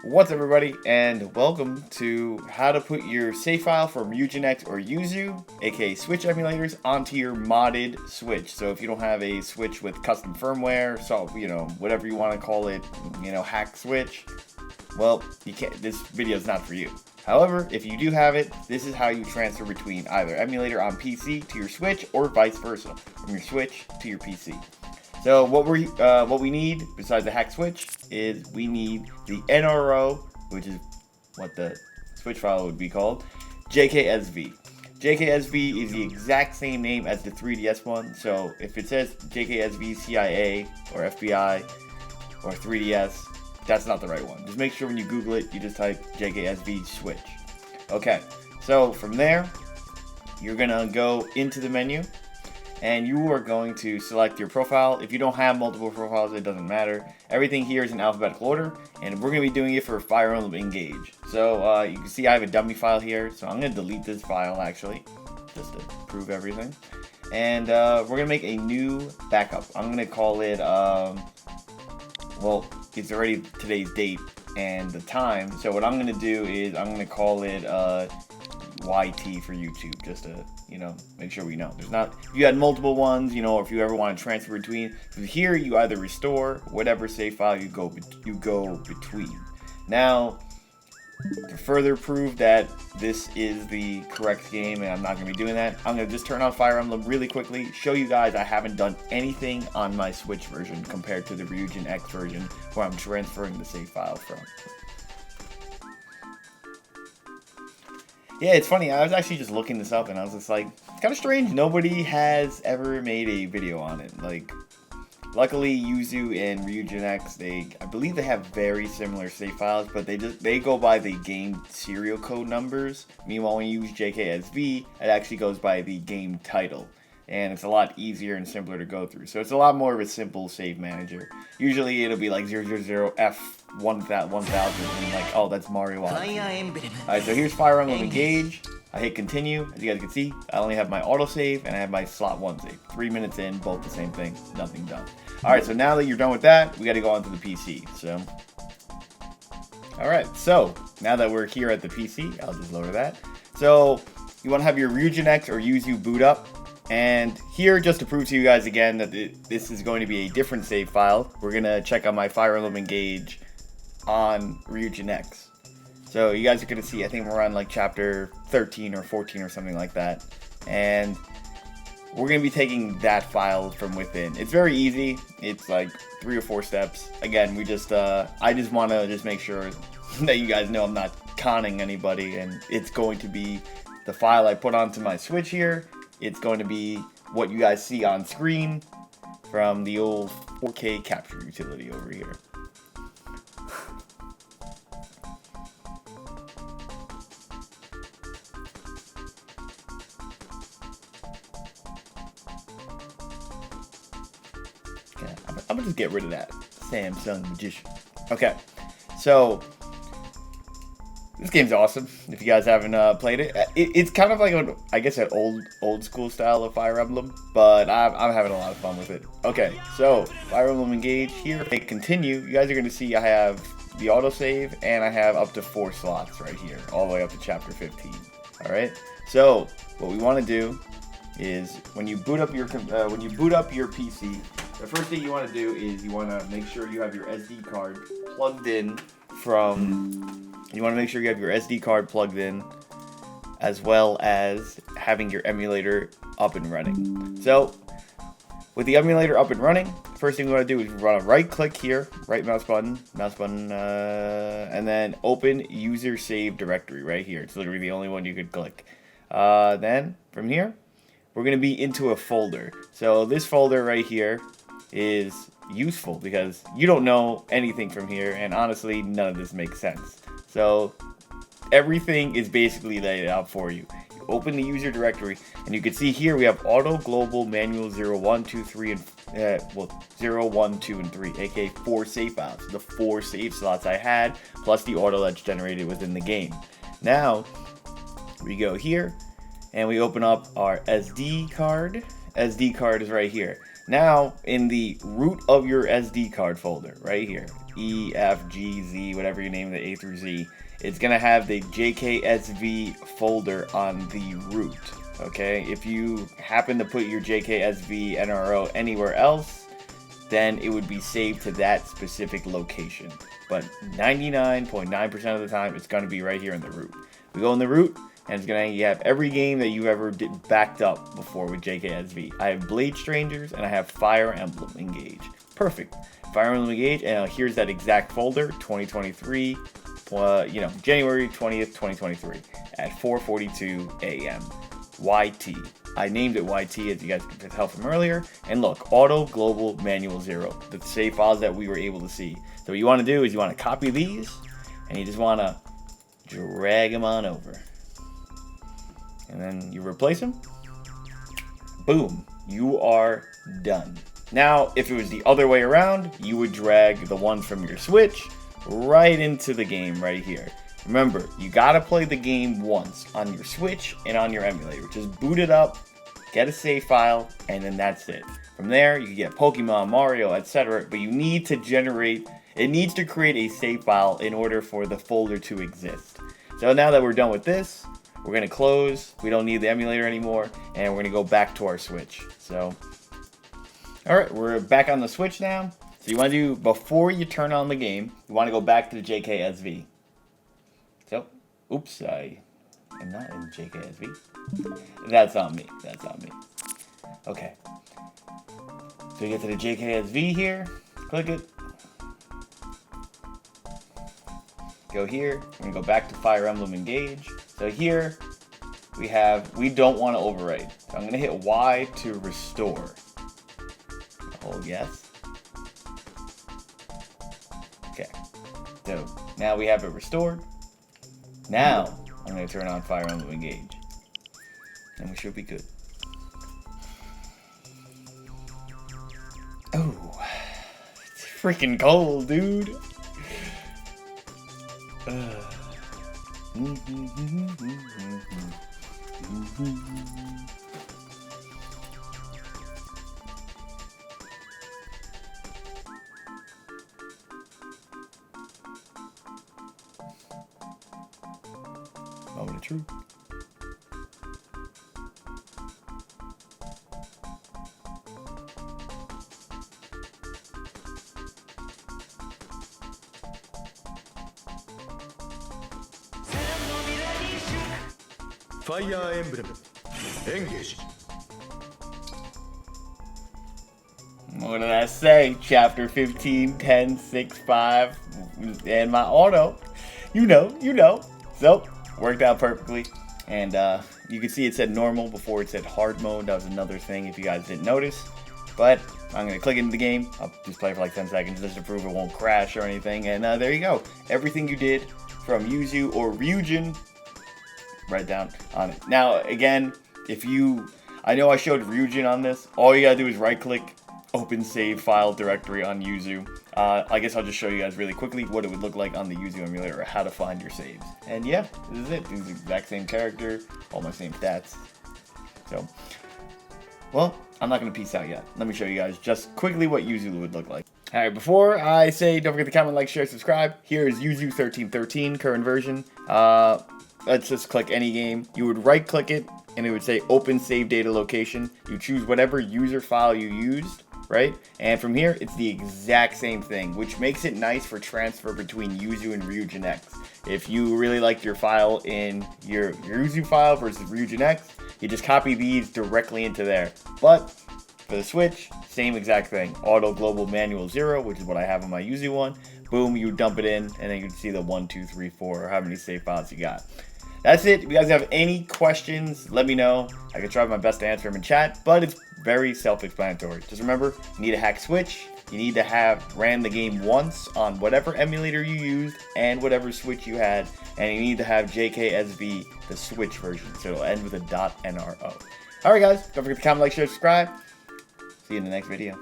What's up, everybody, and welcome to how to put your save file from Ryujinx or Yuzu, aka Switch emulators, onto your modded Switch. So if you don't have a Switch with custom firmware, so whatever you want to call it, hack Switch, well, you can't. This video is not for you. However, if you do have it, this is how you transfer between either emulator on PC to your Switch or vice versa, from your Switch to your PC. So what we need besides the hack switch is we need the NRO, which is what the switch file would be called, JKSV. JKSV is the exact same name as the 3DS one. So if it says JKSV CIA or FBI or 3DS, that's not the right one. Just make sure when you Google it, you just type JKSV switch. Okay, so from there, you're gonna go into the menu. And you are going to select your profile. If you don't have multiple profiles, it doesn't matter. Everything here is in alphabetical order, and we're going to be doing it for Fire Emblem Engage. So you can see I have a dummy file here, so I'm going to delete this file actually, just to prove everything. And we're going to make a new backup. I'm going to call it, well, it's already today's date and the time. So what I'm going to do is I'm going to call it YT for YouTube, just to make sure we know. There's not, if you had multiple ones, or if you ever want to transfer between, so here you either restore whatever save file you go between. Now, to further prove that this is the correct game and I'm not going to be doing that, I'm going to just turn on Fire Emblem really quickly, show you guys I haven't done anything on my Switch version compared to the Ryujinx version where I'm transferring the save file from. Yeah, it's funny. I was actually just looking this up, and I was just like, it's kind of strange. Nobody has ever made a video on it. Like, luckily, Yuzu and Ryujinx, I believe they have very similar save files, but they go by the game serial code numbers. Meanwhile, when you use JKSV, it actually goes by the game title. And it's a lot easier and simpler to go through. So it's a lot more of a simple save manager. Usually it'll be like 000F1000 and like, oh, that's Mario Odyssey. Alright, so here's Fire Emblem Engage. I hit continue. As you guys can see, I only have my autosave and I have my slot 1 save. 3 minutes in, both the same thing, nothing done. Alright, so now that you're done with that, we gotta go on to the PC. So, alright, so now that we're here at the PC, I'll just lower that. So, you wanna have your Ryujinx or Yuzu boot up. And here, just to prove to you guys again that this is going to be a different save file, we're going to check on my Fire Emblem Engage on Ryujinx. So you guys are going to see, I think we're on like chapter 13 or 14 or something like that. And we're going to be taking that file from within. It's very easy. It's like 3 or 4 steps. Again, I just want to just make sure that you guys know I'm not conning anybody. And it's going to be the file I put onto my Switch here. It's going to be what you guys see on screen from the old 4K capture utility over here. Okay, I'm gonna just get rid of that Samsung Magician. Okay, so this game's awesome. If you guys haven't played it, it's kind of like an old school style of Fire Emblem, but I'm having a lot of fun with it. Okay, so Fire Emblem Engage here. If I continue, you guys are going to see I have the autosave and I have up to 4 slots right here, all the way up to chapter 15. All right. So what we want to do is when you boot up your PC, the first thing you want to do is you want to make sure you have your SD card plugged in You want to make sure you have your SD card plugged in, as well as having your emulator up and running. So, with the emulator up and running, the first thing we want to do is we want to right click here, right mouse button, and then open user save directory right here. It's literally the only one you could click. Then, from here, we're going to be into a folder. So, this folder right here is useful because you don't know anything from here, and honestly, none of this makes sense. So everything is basically laid out for you. You open the user directory, and you can see here we have auto global manual 0, 1, 2, 3, and 0, 1, 2, and 3, aka 4 save files. The 4 save slots I had, plus the auto that's generated within the game. Now we go here, and we open up our SD card. SD card is right here. Now, in the root of your SD card folder, right here, E, F, G, Z, whatever you name it, A through Z, it's going to have the JKSV folder on the root, okay? If you happen to put your JKSV NRO anywhere else, then it would be saved to that specific location. But 99.9% of the time, it's going to be right here in the root. We go in the root, and it's going to have every game that you ever backed up before with JKSV. I have Blade Strangers, and I have Fire Emblem Engage. Perfect. Fire Emblem Engage, and here's that exact folder, 2023, January 20th, 2023, at 4:42 a.m. YT. I named it YT, as you guys could tell from earlier. And look, auto global manual 0, the save files that we were able to see. So what you want to do is you want to copy these, and you just want to drag them on over. And then you replace them. Boom, you are done. Now, if it was the other way around, you would drag the ones from your Switch right into the game right here. Remember, you gotta play the game once on your Switch and on your emulator. Just boot it up, get a save file, and then that's it. From there, you can get Pokemon, Mario, etc. But you need to it needs to create a save file in order for the folder to exist. So now that we're done with this, we're gonna close. We don't need the emulator anymore, and we're gonna go back to our Switch. So, all right, we're back on the Switch now. So you want to do, before you turn on the game, you want to go back to the JKSV. So, oops, I am not in JKSV. That's on me. That's on me. Okay. So you get to the JKSV here. Click it. Go here. We're going to go back to Fire Emblem Engage. So here we don't want to overwrite. So I'm going to hit Y to restore. Hold yes. Okay, so now we have it restored. Now I'm going to turn on Fire Emblem Engage, and we should be good. Oh, it's freaking cold, dude. Moment of truth. Fire Emblem Engage. What did I say? Chapter 15, 10, 6, 5, and my auto. You know. So, worked out perfectly. And you can see it said normal before it said hard mode. That was another thing if you guys didn't notice. But I'm going to click into the game. I'll just play for like 10 seconds just to prove it won't crash or anything. And there you go. Everything you did from Yuzu or Ryujinx, right down on it. Now, again, I know I showed Ryujinx on this. All you got to do is right click, open save file directory on Yuzu. I guess I'll just show you guys really quickly what it would look like on the Yuzu emulator, or how to find your saves. And yeah, this is it. This is the exact same character, all my same stats. So, well, I'm not going to peace out yet. Let me show you guys just quickly what Yuzu would look like. Alright, before I say don't forget to comment, like, share, subscribe, here is Yuzu 1313, current version. Let's just click any game. You would right click it, and it would say open save data location. You choose whatever user file you used, right? And from here, it's the exact same thing, which makes it nice for transfer between Yuzu and Ryujinx. If you really like your file in your Yuzu file versus Ryujinx, you just copy these directly into there. But for the Switch, same exact thing. Auto global manual 0, which is what I have on my Yuzu one. Boom, you dump it in, and then you can see the 1, 2, 3, 4, or how many save files you got. That's it. If you guys have any questions, let me know. I can try my best to answer them in chat, but it's very self-explanatory. Just remember, you need a hack Switch. You need to have ran the game once on whatever emulator you used and whatever Switch you had, and you need to have JKSV, the Switch version, so it'll end with a .NRO. Alright guys, don't forget to comment, like, share, subscribe. See you in the next video.